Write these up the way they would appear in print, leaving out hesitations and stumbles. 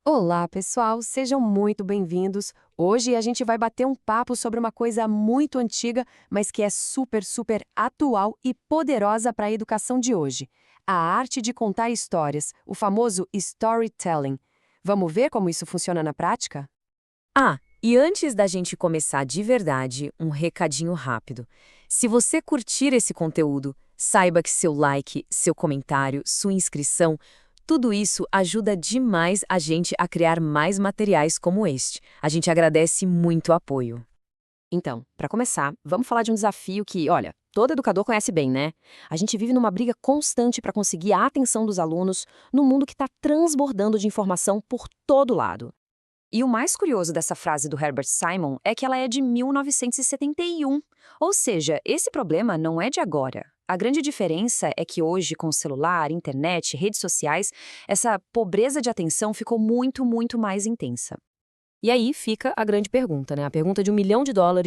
Olá, pessoal, sejam muito bem-vindos. Hoje a gente vai bater um papo sobre uma coisa muito antiga, mas que é super, super atual e poderosa para a educação de hoje: a arte de contar histórias, o famoso storytelling. Vamos ver como isso funciona na prática? E antes da gente começar de verdade, um recadinho rápido. Se você curtir esse conteúdo, saiba que seu like, seu comentário, sua inscrição, tudo isso ajuda demais a gente a criar mais materiais como este. A gente agradece muito o apoio. Então, para começar, vamos falar de um desafio que, olha, todo educador conhece bem, né? A gente vive numa briga constante para conseguir a atenção dos alunos num mundo que está transbordando de informação por todo lado. E o mais curioso dessa frase do Herbert Simon é que ela é de 1971. Ou seja, esse problema não é de agora. A grande diferença é que hoje, com celular, internet, redes sociais, essa pobreza de atenção ficou muito, muito mais intensa. E aí fica a grande pergunta, né? A pergunta de US$ 1 milhão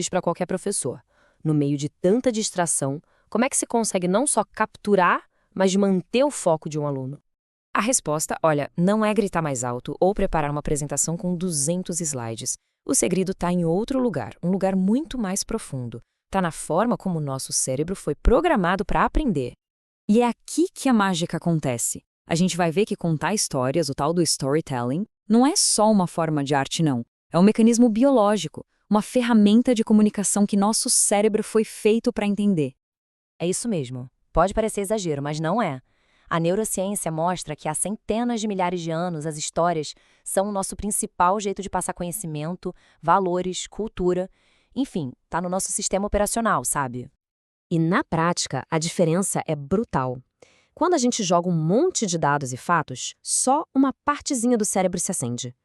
para qualquer professor. No meio de tanta distração, como é que se consegue não só capturar, mas manter o foco de um aluno? A resposta, olha, não é gritar mais alto ou preparar uma apresentação com 200 slides. O segredo está em outro lugar, um lugar muito mais profundo. Está na forma como o nosso cérebro foi programado para aprender. E é aqui que a mágica acontece. A gente vai ver que contar histórias, o tal do storytelling, não é só uma forma de arte, não. É um mecanismo biológico, uma ferramenta de comunicação que nosso cérebro foi feito para entender. É isso mesmo. Pode parecer exagero, mas não é. A neurociência mostra que há centenas de milhares de anos as histórias são o nosso principal jeito de passar conhecimento, valores, cultura, enfim, está no nosso sistema operacional, sabe? E na prática, a diferença é brutal. Quando a gente joga um monte de dados e fatos, só uma partezinha do cérebro se acende.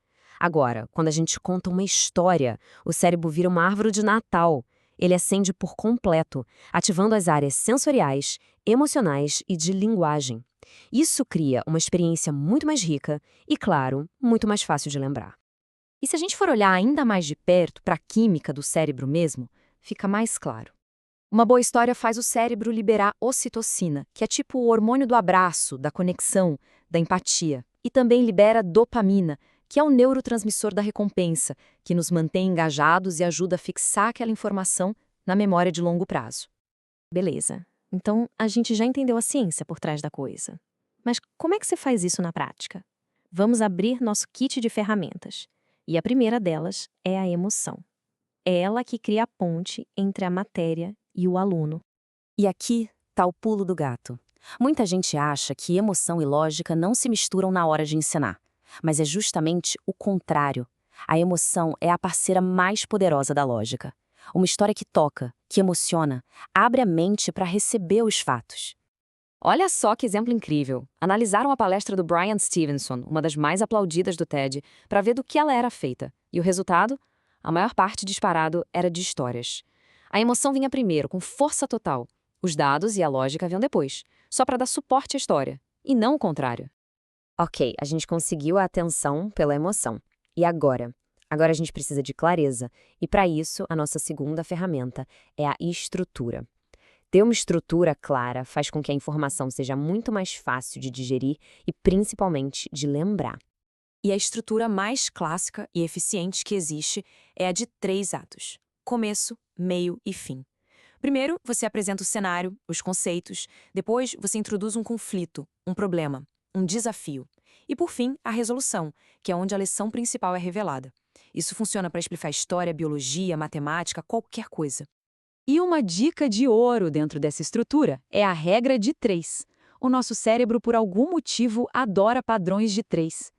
Agora, quando a gente conta uma história, o cérebro vira uma árvore de Natal. Ele acende por completo, ativando as áreas sensoriais, emocionais e de linguagem. Isso cria uma experiência muito mais rica e, claro, muito mais fácil de lembrar. E se a gente for olhar ainda mais de perto para a química do cérebro mesmo, fica mais claro. Uma boa história faz o cérebro liberar ocitocina, que é tipo o hormônio do abraço, da conexão, da empatia. E também libera dopamina, que é o neurotransmissor da recompensa, que nos mantém engajados e ajuda a fixar aquela informação na memória de longo prazo. Beleza. Então, a gente já entendeu a ciência por trás da coisa. Mas como é que se faz isso na prática? Vamos abrir nosso kit de ferramentas. E a primeira delas é a emoção. É ela que cria a ponte entre a matéria e o aluno. E aqui está o pulo do gato. Muita gente acha que emoção e lógica não se misturam na hora de ensinar. Mas é justamente o contrário. A emoção é a parceira mais poderosa da lógica. Uma história que toca, que emociona, abre a mente para receber os fatos. Olha só que exemplo incrível. Analisaram a palestra do Brian Stevenson, uma das mais aplaudidas do TED, para ver do que ela era feita. E o resultado? A maior parte disparado era de histórias. A emoção vinha primeiro, com força total. Os dados e a lógica vinham depois, só para dar suporte à história, e não o contrário. Ok, a gente conseguiu a atenção pela emoção. E agora? Agora a gente precisa de clareza, e para isso, a nossa segunda ferramenta é a estrutura. Ter uma estrutura clara faz com que a informação seja muito mais fácil de digerir e principalmente de lembrar. E a estrutura mais clássica e eficiente que existe é a de 3 atos: começo, meio e fim. Primeiro, você apresenta o cenário, os conceitos, depois você introduz um conflito, um problema, um desafio. E por fim, a resolução, que é onde a lição principal é revelada. Isso funciona para explicar história, biologia, matemática, qualquer coisa. E uma dica de ouro dentro dessa estrutura é a regra de 3. O nosso cérebro, por algum motivo, adora padrões de 3.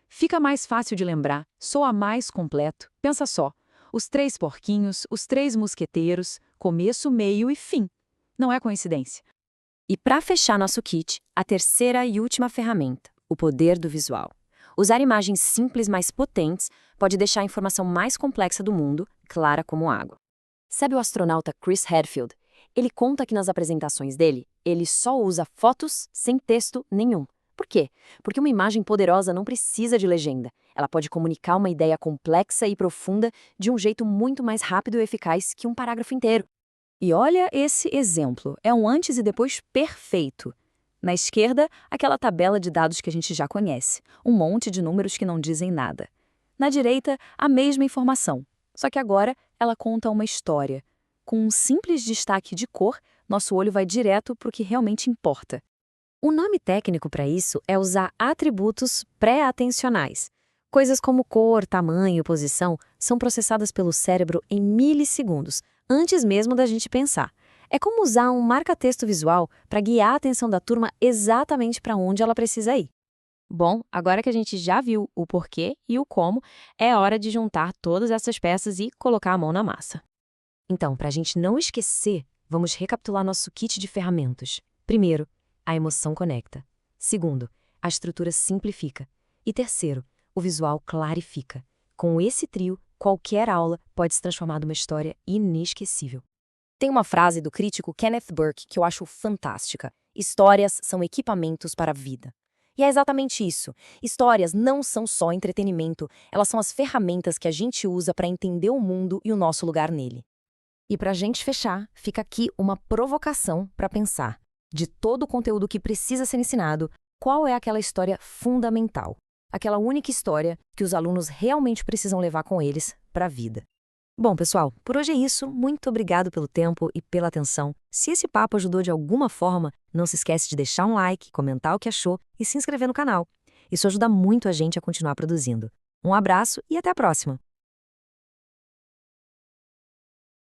Fica mais fácil de lembrar, soa mais completo. Pensa só, os 3 porquinhos, os 3 mosqueteiros, começo, meio e fim. Não é coincidência. E para fechar nosso kit, a terceira e última ferramenta, o poder do visual. Usar imagens simples, mas potentes, pode deixar a informação mais complexa do mundo clara como água. Sabe o astronauta Chris Hadfield? Ele conta que nas apresentações dele, ele só usa fotos sem texto nenhum. Por quê? Porque uma imagem poderosa não precisa de legenda. Ela pode comunicar uma ideia complexa e profunda de um jeito muito mais rápido e eficaz que um parágrafo inteiro. E olha esse exemplo, é um antes e depois perfeito. Na esquerda, aquela tabela de dados que a gente já conhece, um monte de números que não dizem nada. Na direita, a mesma informação, só que agora ela conta uma história. Com um simples destaque de cor, nosso olho vai direto para o que realmente importa. O nome técnico para isso é usar atributos pré-atencionais. Coisas como cor, tamanho e posição são processadas pelo cérebro em milissegundos, antes mesmo da gente pensar. É como usar um marca-texto visual para guiar a atenção da turma exatamente para onde ela precisa ir. Bom, agora que a gente já viu o porquê e o como, é hora de juntar todas essas peças e colocar a mão na massa. Então, para a gente não esquecer, vamos recapitular nosso kit de ferramentas. Primeiro, a emoção conecta. Segundo, a estrutura simplifica. E terceiro, o visual clarifica. Com esse trio, qualquer aula pode se transformar numa história inesquecível. Tem uma frase do crítico Kenneth Burke que eu acho fantástica. Histórias são equipamentos para a vida. E é exatamente isso. Histórias não são só entretenimento, elas são as ferramentas que a gente usa para entender o mundo e o nosso lugar nele. E para a gente fechar, fica aqui uma provocação para pensar. De todo o conteúdo que precisa ser ensinado, qual é aquela história fundamental? Aquela única história que os alunos realmente precisam levar com eles para a vida. Bom, pessoal, por hoje é isso. Muito obrigado pelo tempo e pela atenção. Se esse papo ajudou de alguma forma, não se esquece de deixar um like, comentar o que achou e se inscrever no canal. Isso ajuda muito a gente a continuar produzindo. Um abraço e até a próxima!